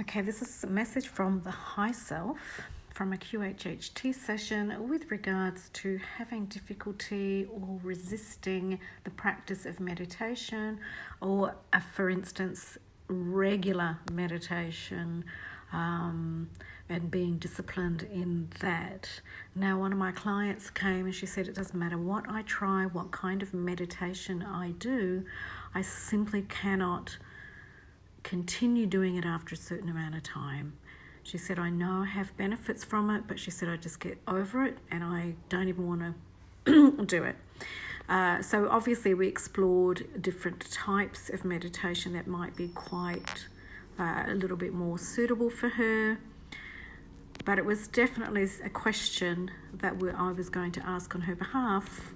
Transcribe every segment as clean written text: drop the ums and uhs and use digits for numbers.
Okay, this is a message from the Highself from a QHHT session with regards to having difficulty or resisting the practice of meditation or, for instance, regular meditation and being disciplined in that. Now, one of my clients came and she said, it doesn't matter what I try, what kind of meditation I do, I simply cannot continue doing it after a certain amount of time. She said, I know I have benefits from it, but she said, I just get over it and I don't even want to do it. So obviously we explored different types of meditation that might be quite a little bit more suitable for her. But it was definitely a question that I was going to ask on her behalf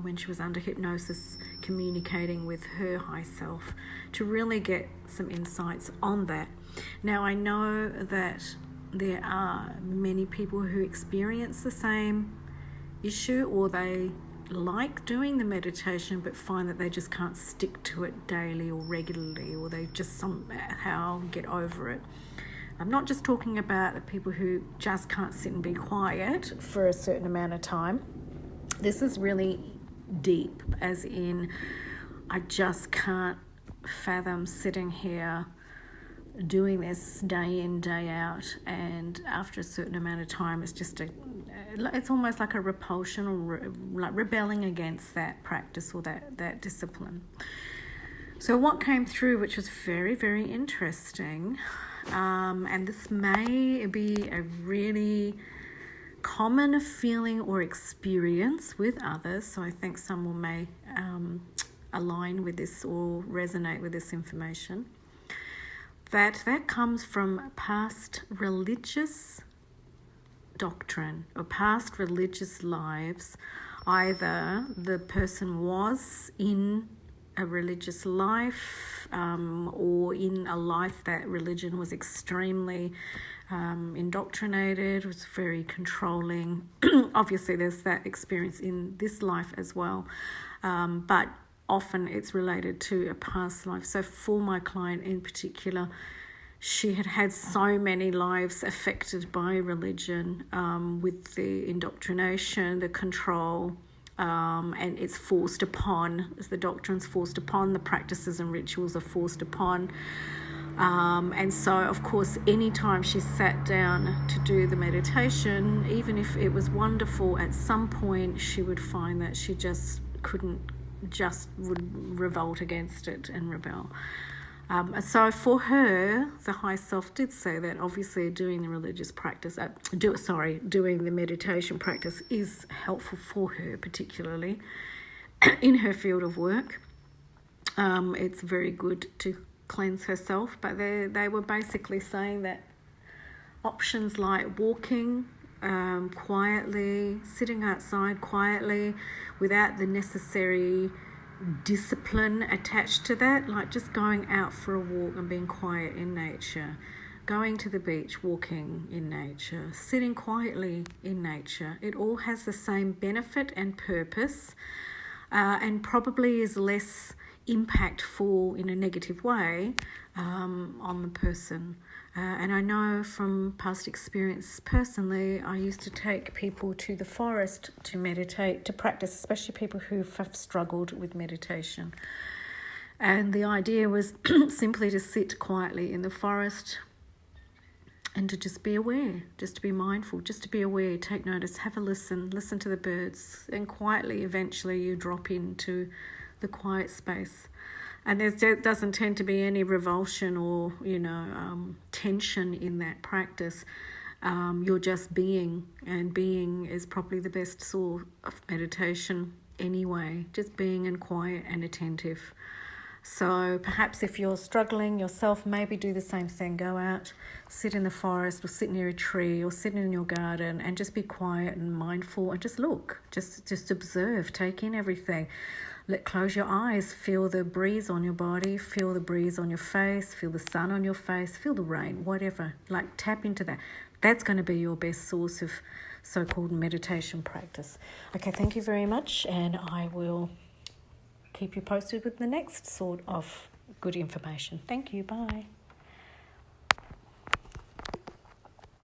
when she was under hypnosis, communicating with her high self, to really get some insights on that. Now, I know that there are many people who experience the same issue, or they like doing the meditation but find that they just can't stick to it daily or regularly, or they just somehow get over it. I'm not just talking about the people who just can't sit and be quiet for a certain amount of time. This is really deep, as in I just can't fathom sitting here doing this day in, day out, and after a certain amount of time it's almost like a repulsion, or like rebelling against that practice or that discipline. So what came through, which was very, very interesting, and this may be a really common feeling or experience with others, so I think someone may align with this or resonate with this information, that comes from past religious doctrine or past religious lives. Either the person was in a religious life or in a life that religion was extremely indoctrinated, was very controlling. Obviously there's that experience in this life as well, but often it's related to a past life. So for my client in particular, she had so many lives affected by religion, with the indoctrination, the control, and it's forced upon, the doctrine's forced upon, the practices and rituals are forced upon. And so, of course, anytime she sat down to do the meditation, even if it was wonderful, at some point she would find that she just would revolt against it and rebel. So for her, the high self did say that obviously doing the religious practice, doing the meditation practice is helpful for her, particularly in her field of work. It's very good to cleanse herself, but they were basically saying that options like walking quietly, sitting outside quietly without the necessary discipline attached to that, like just going out for a walk and being quiet in nature, going to the beach, walking in nature, sitting quietly in nature, it all has the same benefit and purpose, and probably is less impactful in a negative way on the person. And I know from past experience personally, I used to take people to the forest to meditate, to practice, especially people who have struggled with meditation. And the idea was simply to sit quietly in the forest and to just be aware, just to be mindful, just to be aware, take notice, have a listen to the birds, and quietly eventually you drop into the quiet space. And there doesn't tend to be any revulsion or, tension in that practice. You're just being, and being is probably the best sort of meditation anyway, just being and quiet and attentive. So perhaps if you're struggling yourself, maybe do the same thing. Go out, sit in the forest or sit near a tree or sit in your garden and just be quiet and mindful and just look, just observe, take in everything. Close your eyes, feel the breeze on your body, feel the breeze on your face, feel the sun on your face, feel the rain, whatever. Tap into that. That's going to be your best source of so-called meditation practice. Okay, thank you very much, and I will keep you posted with the next sort of good information. Thank you. Bye.